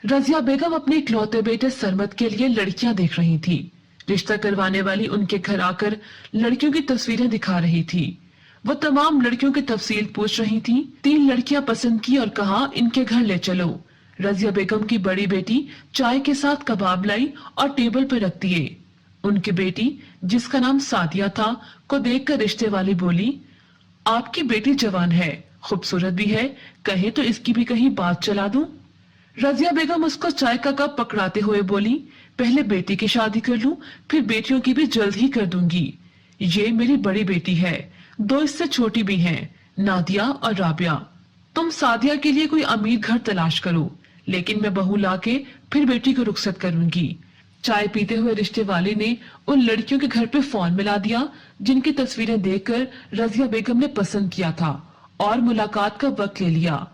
रजिया बेगम अपने इकलौते बेटे सरमद के लिए लड़कियां देख रही थी। रिश्ता करवाने वाली उनके घर आकर लड़कियों की तस्वीरें दिखा रही थी। वो तमाम लड़कियों की तफसील पूछ रही थी। 3 लड़कियां पसंद की और कहा इनके घर ले चलो। रजिया बेगम की बड़ी बेटी चाय के साथ कबाब लाई और टेबल पर रख दिए। उनकी बेटी, जिसका नाम सादिया था, को देखकर रिश्ते वाली बोली, आपकी बेटी जवान है, खूबसूरत भी है, कहे तो इसकी भी कहीं बात चला दूं। रजिया बेगम उसको चाय का कप पकड़ाते हुए बोली, पहले बेटी की शादी कर लूं, फिर बेटियों की भी जल्द ही कर दूंगी। ये मेरी बड़ी बेटी है, 2 इससे छोटी भी हैं, नादिया और राबिया। तुम सादिया के लिए कोई अमीर घर तलाश करो, लेकिन मैं बहू लाके फिर बेटी को रुखसत करूंगी। चाय पीते हुए रिश्ते वाले ने उन लड़कियों के घर पे फोन मिला दिया जिनकी तस्वीरें देखकर रजिया बेगम ने पसंद किया था और मुलाकात का वक्त ले लिया।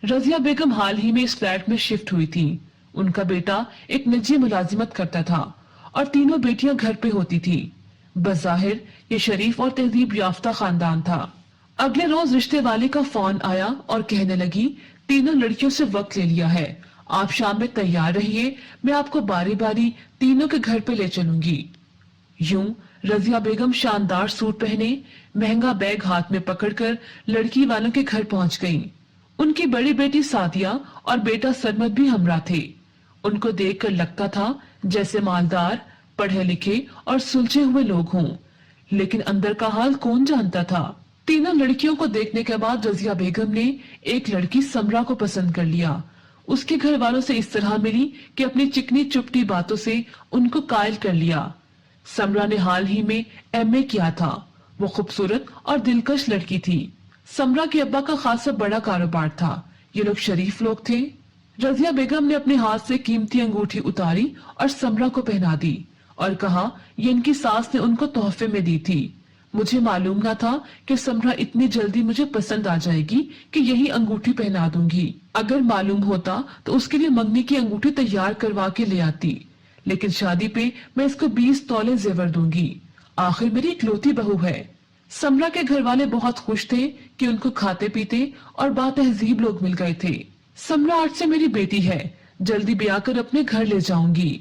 रजिया बेगम हाल ही में इस फ्लैट में शिफ्ट हुई थी। उनका बेटा एक निजी मुलाजिमत करता था और तीनों बेटियां घर पे होती थी। बज़ाहिर ये शरीफ और तहजीब याफ्ता खानदान था। अगले रोज रिश्ते वाले का फोन आया और कहने लगी, तीनों लड़कियों से वक्त ले लिया है, आप शाम में तैयार रहिए, मैं आपको बारी बारी तीनों के घर पे ले चलूंगी। यूं रजिया बेगम शानदार सूट पहने, महंगा बैग हाथ में पकड़कर लड़की वालों के घर पहुंच गईं। उनकी बड़ी बेटी सादिया और बेटा सरमद भी हमरा थे। उनको देखकर लगता था जैसे मालदार, पढ़े लिखे और सुलझे हुए लोग हों, लेकिन अंदर का हाल कौन जानता था। तीनों लड़कियों को देखने के बाद रजिया बेगम ने एक लड़की समरा को पसंद कर लिया। उसके घर वालों से इस तरह मिली कि अपनी चिकनी चुपटी बातों से उनको कायल कर लिया। समरा ने हाल ही में एमए किया था। वो खूबसूरत और दिलकश लड़की थी। समरा के अब्बा का खासा बड़ा कारोबार था। ये लोग शरीफ लोग थे। रजिया बेगम ने अपने हाथ से कीमती अंगूठी उतारी और समरा को पहना दी और कहा, ये इनकी सास ने उनको तोहफे में दी थी। मुझे मालूम ना था कि समरा इतनी जल्दी मुझे पसंद आ जाएगी कि यही अंगूठी पहना दूंगी। अगर मालूम होता तो उसके लिए मंगनी की अंगूठी तैयार करवा के ले आती, लेकिन शादी पे मैं इसको 20 तोले जेवर दूंगी। आखिर मेरी इकलौती बहू है। समरा के घर वाले बहुत खुश थे कि उनको खाते पीते और बातहजीब लोग मिल गए थे। समरा आज से मेरी बेटी है, जल्दी ब्याह कर अपने घर ले जाऊंगी।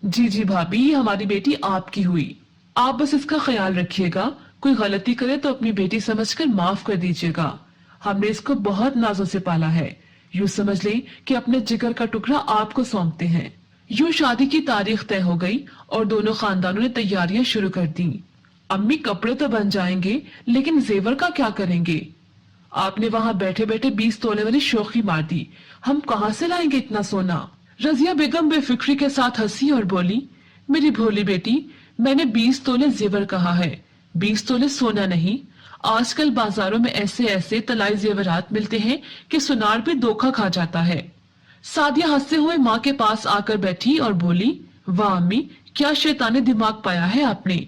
जी जी भाभी, ये हमारी बेटी आपकी हुई, आप बस इसका ख्याल रखिएगा, कोई गलती करे तो अपनी बेटी समझकर माफ कर दीजिएगा। हमने इसको बहुत नाजों से पाला है, यूं समझ लें कि अपने जिगर का टुकड़ा आपको सौंपते हैं। यूं शादी की तारीख तय हो गई और दोनों खानदानों ने तैयारियां शुरू कर दी। अम्मी, कपड़े तो बन जाएंगे, लेकिन जेवर का क्या करेंगे? आपने वहां बैठे बैठे 20 तोले वाली शौखी मार दी, हम कहाँ से लाएंगे इतना सोना? रजिया बेगम बेफिक्री के साथ हंसी और बोली, मेरी भोली बेटी, मैंने 20 तोले जेवर कहा है, 20 तोले सोना नहीं। आजकल बाजारों में ऐसे ऐसे तलाई जेवरात मिलते हैं कि सुनार भी धोखा खा जाता है। सादिया हंसते हुए माँ के पास आकर बैठी और बोली, वाह अम्मी, क्या शैतानी दिमाग पाया है आपने।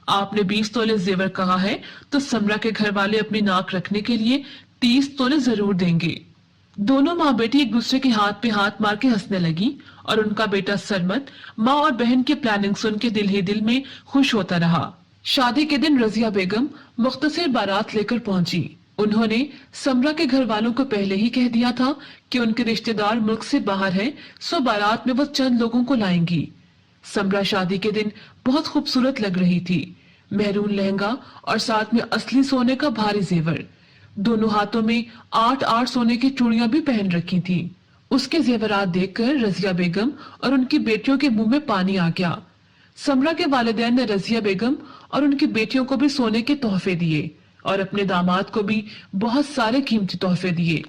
आपने 20 तोले जेवर कहा है तो समरा के घर वाले अपनी नाक रखने के लिए 30 तोले जरूर देंगे। दोनों माँ बेटी एक दूसरे के हाथ पे हाथ मार के हंसने लगी और उनका बेटा सरमद माँ और बहन की प्लानिंग सुन के दिल ही दिल में खुश होता रहा। शादी के दिन रजिया बेगम मुख्तसर बारात लेकर पहुंची। उन्होंने समरा के घर वालों को पहले ही कह दिया था कि उनके रिश्तेदार मुल्क से बाहर हैं, सो बारात में वो चंद लोगों को लाएंगी। समरा शादी के दिन बहुत खूबसूरत लग रही थी। महरून लहंगा और साथ में असली सोने का भारी जेवर। दोनों हाथों में 8-8 सोने की चूड़ियां भी पहन रखी थी। उसके जेवरात देखकर रजिया बेगम और उनकी बेटियों के मुंह में पानी आ गया। समरा के वालिदैन ने रजिया बेगम और उनकी बेटियों को भी सोने के तोहफे दिए और अपने दामाद को भी बहुत सारे कीमती तोहफे दिए।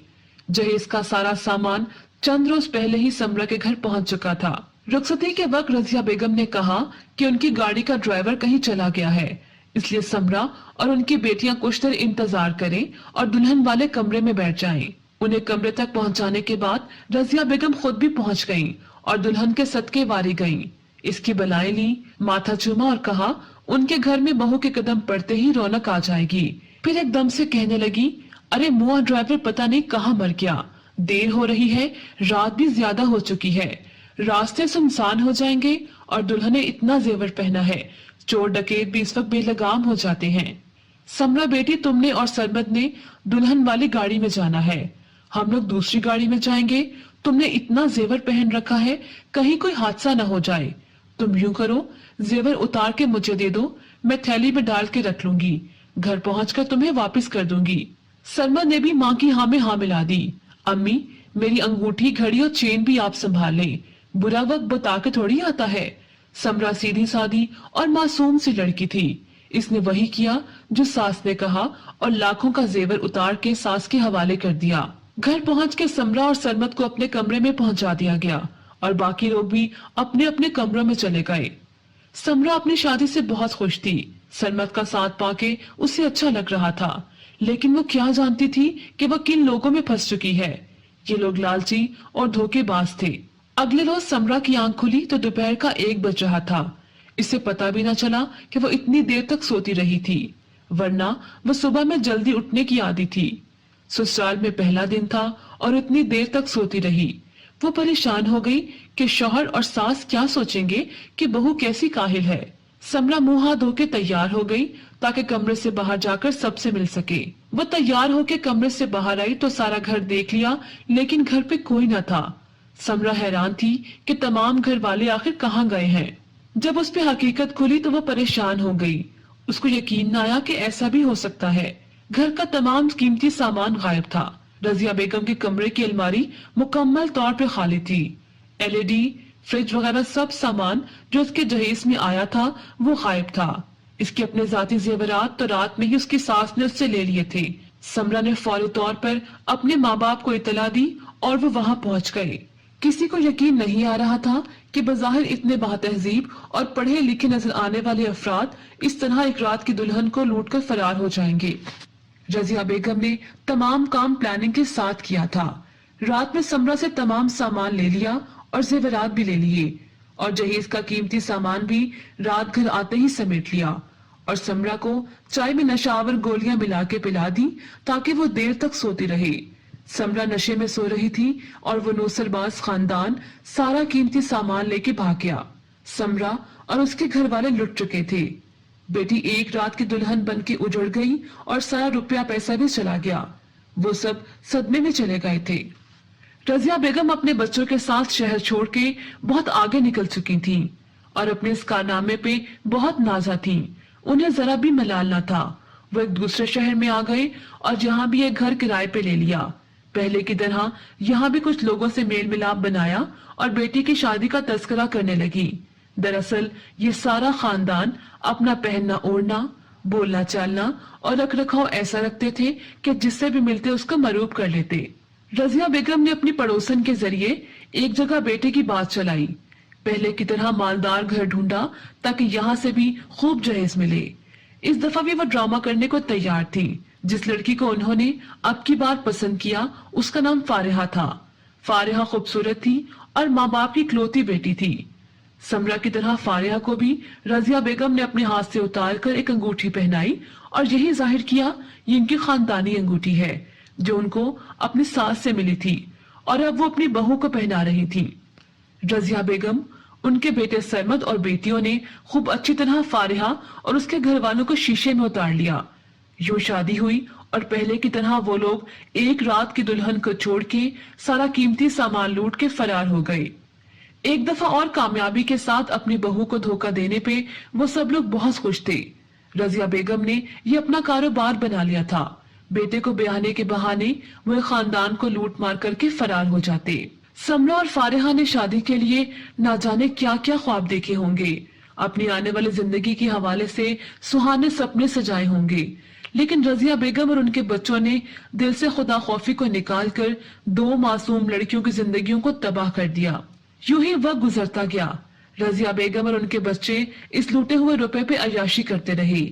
जहेज का सारा सामान चंद रोज पहले ही समरा के घर पहुंच चुका था। रुखसती के वक्त रजिया बेगम ने कहा कि उनकी गाड़ी का ड्राइवर कहीं चला गया है, इसलिए समरा और उनकी बेटियां कुछ देर इंतजार करें और दुल्हन वाले कमरे में बैठ जाएं। उन्हें कमरे तक पहुंचाने के बाद रजिया बेगम खुद भी पहुंच गईं और दुल्हन के सदके वारी गईं। इसकी बलाएं ली, माथा चूमा और कहा, उनके घर में बहू के कदम पड़ते ही रौनक आ जाएगी। फिर एकदम से कहने लगी, अरे मुआ ड्राइवर पता नहीं कहाँ मर गया, देर हो रही है, रात भी ज्यादा हो चुकी है, रास्ते सुनसान हो जाएंगे और दुल्हन ने इतना जेवर पहना है, चोर डकैत भी इस वक्त बेलगाम हो जाते हैं। समरा बेटी, तुमने और सरमद ने दुल्हन वाली गाड़ी में जाना है, हम लोग दूसरी गाड़ी में जाएंगे, تم نے اتنا زیور پہن رکھا ہے کہیں کوئی حادثہ نہ ہو جائے. تم یوں کرو زیور اتار کے مجھے دے دو, میں تھیلی میں ڈال کے رکھ لوں گی, گھر پہنچ کر تمہیں واپس کر دوں گی. سرمد نے بھی ماں کی ہاں میں ہاں ملا دی. امی میری انگوٹھی گھڑی اور چین بھی آپ سنبھال لیں, برا وقت بتا کے تھوڑی آتا ہے. سمرا سیدھی سادی اور معصوم سی لڑکی تھی. اس نے وہی کیا جو ساس نے کہا اور لاکھوں کا زیور اتار کے ساس کے حوالے کر دیا. گھر پہنچ کے سمرا اور سرمد کو اپنے کمرے میں پہنچا دیا گیا اور باقی لوگ بھی اپنے اپنے کمروں میں چلے گئے. سمرا اپنی شادی سے بہت خوش تھی. سرمد کا ساتھ پا کے اسے اچھا لگ رہا تھا, لیکن وہ کیا جانتی تھی کہ وہ کن لوگوں میں پھنس چکی ہے. یہ لوگ لالچی اور دھوکے باز تھے. اگلے روز سمرا کی آنکھ کھلی تو دوپہر کا 1 بج رہا تھا. اسے پتا بھی نہ چلا کہ وہ اتنی دیر تک سوتی رہی تھی, ورنہ وہ صبح میں جلدی اٹھنے کی عادی تھی. سسرال میں پہلا دن تھا اور اتنی دیر تک سوتی رہی. وہ پریشان ہو گئی کہ شوہر اور ساس کیا سوچیں گے کہ بہو کیسی کاہل ہے. سمرا منہ ہاتھ دھو کے تیار ہو گئی تاکہ کمرے سے باہر جا کر سب سے مل سکے. وہ تیار ہو کے کمرے سے باہر آئی تو سارا گھر دیکھ لیا, لیکن گھر پہ کوئی نہ تھا. سمرا حیران تھی کہ تمام گھر والے آخر کہاں گئے ہیں. جب اس پہ حقیقت کھلی تو وہ پریشان ہو گئی. اس کو یقین نہ آیا کہ ایسا بھی ہو سکتا ہے. گھر کا تمام قیمتی سامان غائب تھا. رضیہ بیگم کے کمرے کی الماری مکمل طور پہ خالی تھی. LED, فریج وغیرہ سب سامان جو اس کے جہیز میں آیا تھا وہ غائب تھا. اس کے اپنے ذاتی زیورات تو رات میں ہی اس کی ساس نے اس سے لے لیے تھے. سمرا نے فوری طور پر اپنے ماں باپ کو اطلاع دی اور وہ وہاں پہنچ گئے. کسی کو یقین نہیں آ رہا تھا کہ بظاہر اتنے با تہذیب اور پڑھے لکھے نظر آنے والے افراد اس طرح ایک رات کی دلہن کو لوٹ کر فرار ہو جائیں گے. رضیہ بیگم نے تمام کام پلاننگ کے ساتھ کیا تھا. رات میں سمرا سے تمام سامان لے لیا اور زیورات بھی لے لیے, اور جہیز کا قیمتی سامان بھی رات گھر آتے ہی سمیٹ لیا, اور سمرا کو چائے میں نشاور گولیاں ملا کے پلا دی تاکہ وہ دیر تک سوتی رہے. سمرا نشے میں سو رہی تھی اور وہ نوسر باز خاندان سارا قیمتی سامان لے کے بھاگ گیا. سمرا اور اس کے گھر والے لٹ چکے تھے. بیٹی ایک رات کی دلہن بن کے اجڑ گئی اور سارا روپیہ پیسہ بھی چلا گیا. وہ سب صدمے میں چلے گئے تھے. رضیہ بیگم اپنے بچوں کے ساتھ شہر چھوڑ کے بہت آگے نکل چکی تھیں اور اپنے اس کارنامے پہ بہت نازا تھیں. انہیں ذرا بھی ملال نہ تھا. وہ ایک دوسرے شہر میں آ گئے اور یہاں بھی ایک گھر کرائے پہ لے لیا. پہلے کی طرح یہاں بھی کچھ لوگوں سے میل ملاپ بنایا اور بیٹی کی شادی کا تذکرہ کرنے لگی. دراصل یہ سارا خاندان اپنا پہننا اوڑھنا, بولنا چالنا اور رکھ رکھاؤ ایسا رکھتے تھے کہ جس سے بھی ملتے اس کو مروب کر لیتے. رضیہ بیگم نے اپنی پڑوسن کے ذریعے ایک جگہ بیٹے کی بات چلائی. پہلے کی طرح مالدار گھر ڈھونڈا تاکہ یہاں سے بھی خوب جہیز ملے. اس دفعہ بھی وہ ڈرامہ کرنے کو تیار تھی. جس لڑکی کو انہوں نے اب کی بار پسند کیا اس کا نام فارحہ تھا. فارحہ خوبصورت تھی اور ماں باپ کی اکلوتی بیٹی تھی. سمرا کی طرح فارحہ کو بھی رضیہ بیگم نے اپنے ہاتھ سے اتار کر ایک انگوٹھی پہنائی اور یہی ظاہر کیا یہ ان کی خاندانی انگوٹھی ہے جو ان کو اپنی ساس سے ملی تھی اور اب وہ اپنی بہو کو پہنا رہی تھی. رضیہ بیگم, ان کے بیٹے سرمد اور بیٹیوں نے خوب اچھی طرح فارحہ اور اس کے گھر والوں کو شیشے میں اتار لیا. یوں شادی ہوئی اور پہلے کی طرح وہ لوگ ایک رات کی دلہن کو چھوڑ کے سارا قیمتی سامان لوٹ کے فرار ہو گئے. ایک دفعہ اور کامیابی کے ساتھ اپنی بہو کو دھوکہ دینے پہ وہ سب لوگ بہت خوش تھے. رضیہ بیگم نے یہ اپنا کاروبار بنا لیا تھا. بیٹے کو بیاہنے کے بہانے وہ خاندان کو لوٹ مار کر کے فرار ہو جاتے. سمرا اور فارحہ نے شادی کے لیے نہ جانے کیا کیا خواب دیکھے ہوں گے. اپنی آنے والی زندگی کے حوالے سے سہانے سپنے سجائے ہوں گے, لیکن رضیہ بیگم اور ان کے بچوں نے دل سے خدا خوفی کو نکال کر 2 معصوم لڑکیوں کی زندگیوں کو تباہ کر دیا. یوں ہی وقت گزرتا گیا. رضیہ بیگم اور ان کے بچے اس لوٹے ہوئے روپے پہ عیاشی کرتے رہے.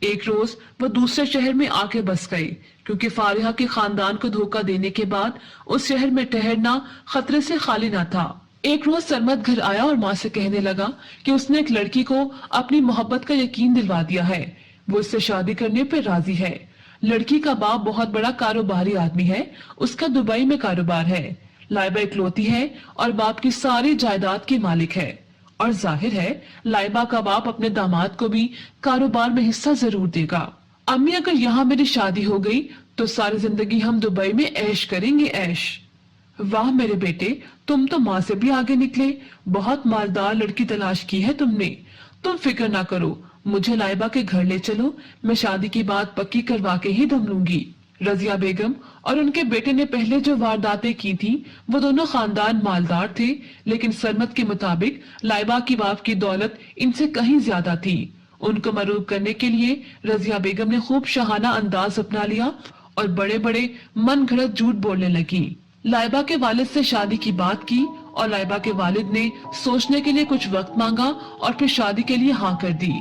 ایک روز وہ دوسرے شہر میں آ کے بس گئے کیونکہ فارحہ کے خاندان کو دھوکہ دینے کے بعد اس شہر میں ٹھہرنا خطرے سے خالی نہ تھا. ایک روز سرمد گھر آیا اور ماں سے کہنے لگا کہ اس نے ایک لڑکی کو اپنی محبت کا یقین دلوا دیا ہے. وہ اس سے شادی کرنے پہ راضی ہے. لڑکی کا باپ بہت بڑا کاروباری آدمی ہے. اس کا دبئی میں کاروبار ہے. لائبہ اکلوتی ہے اور باپ کی ساری جائیداد کی مالک ہے. اور ظاہر ہے لائبہ کا باپ اپنے داماد کو بھی کاروبار میں حصہ ضرور دے گا. امی اگر یہاں میری شادی ہو گئی تو ساری زندگی ہم دبئی میں عیش کریں گے, عیش. वाह मेरे बेटे, तुम तो माँ से भी आगे निकले। बहुत मालदार लड़की तलाश की है तुमने। तुम फिक्र ना करो, मुझे लाइबा के घर ले चलो, मैं शादी की बात पक्की करवा के ही दम लूंगी। रजिया बेगम और उनके बेटे ने पहले जो वारदातें की थी वो दोनों खानदान मालदार थे, लेकिन सरमत के मुताबिक लाइबा की बाप की दौलत इनसे कहीं ज्यादा थी। उनको मरूब करने के लिए रजिया बेगम ने खूब शाहाना अंदाज अपना लिया और बड़े बड़े मन घड़त झूठ बोलने लगी। लाइबा के वालिद से शादी की बात की और लाइबा के वालिद ने सोचने के लिए कुछ वक्त मांगा और फिर शादी के लिए हाँ कर दी।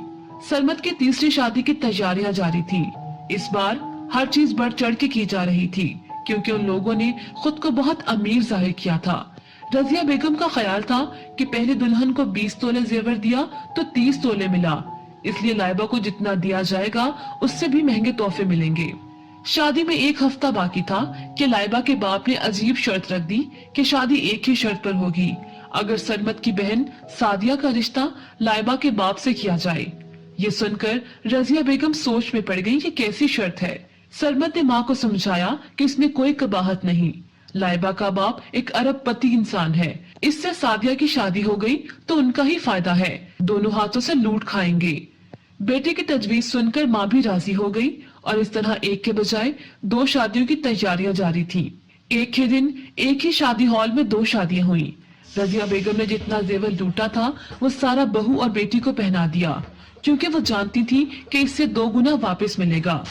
सरमत की तीसरी शादी की तैयारियां जारी थी। इस बार हर चीज बढ़ चढ़ के की जा रही थी, क्योंकि उन लोगों ने खुद को बहुत अमीर जाहिर किया था। रजिया बेगम का ख्याल था कि पहले दुल्हन को 20 तोले जेवर दिया तो 30 तोले मिला, इसलिए लाइबा को जितना दिया जाएगा उससे भी महंगे तोहफे मिलेंगे। शादी में एक हफ्ता बाकी था कि लाइबा के बाप ने अजीब शर्त रख दी कि शादी एक ही शर्त पर होगी, अगर सरमत की बहन सादिया का रिश्ता लाइबा के बाप से किया जाए। ये सुनकर रजिया बेगम सोच में पड़ गई कि कैसी शर्त है। सरमत ने माँ को समझाया कि इसमें कोई कबाहत नहीं, लाइबा का बाप एक अरबपति इंसान है, इससे सादिया की शादी हो गई तो उनका ही फायदा है, दोनों हाथों से लूट खाएंगे। बेटे की तजवीज सुनकर माँ भी राजी हो गई और इस तरह एक के बजाय 2 शादियों की तैयारियां जारी थी। एक ही दिन एक ही शादी हॉल में 2 शादियां हुई। रजिया बेगम ने जितना जेवर लूटा था वो सारा बहू और बेटी को पहना दिया, क्योंकि वो जानती थी कि इससे 2 गुना वापस मिलेगा।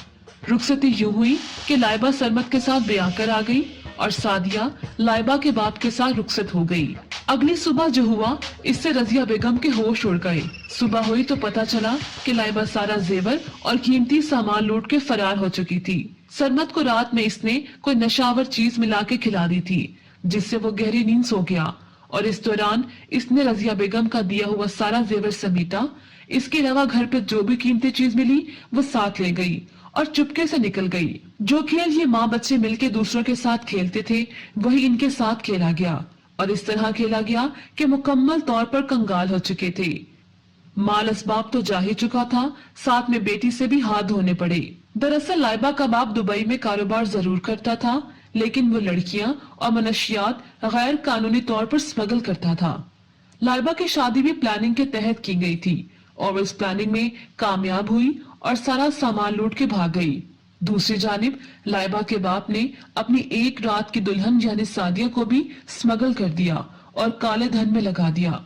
रुखसती यूं हुई कि लाइबा सरमत के साथ ब्याह कर आ गई और सादिया लाइबा के बाप के साथ रुखसत हो गई। अगली सुबह जो हुआ इससे रजिया बेगम के होश उड़ गए। सुबह हुई तो पता चला कि लाइबा सारा जेवर और कीमती सामान लूट के फरार हो चुकी थी। सरमत को रात में इसने कोई नशावर चीज मिला के खिला दी थी, जिससे वो गहरी नींद सो गया और इस दौरान इसने रजिया बेगम का दिया हुआ सारा जेवर समेटा। इसके अलावा घर पे जो भी कीमती चीज मिली वो साथ ले गई और चुपके से निकल गई। जो खेल ये माँ बच्चे मिलके दूसरों के साथ खेलते थे वही इनके साथ खेला गया और इस तरह खेला गया कि मुकम्मल तौर पर कंगाल हो चुके थे। माल असबाब तो जा ही चुका था, साथ में बेटी से भी हाथ धोने पड़े। दरअसल लाइबा का बाप दुबई में कारोबार जरूर करता था, लेकिन वो लड़कियां और मनशियात गैर कानूनी तौर पर स्मगल करता था। लाइबा की शादी भी प्लानिंग के तहत की गई थी और वो इस प्लानिंग में कामयाब हुई और सारा सामान लूट के भाग गई। दूसरी जानिब लाइबा के बाप ने अपनी एक रात की दुल्हन यानी सादिया को भी स्मगल कर दिया और काले धन में लगा दिया।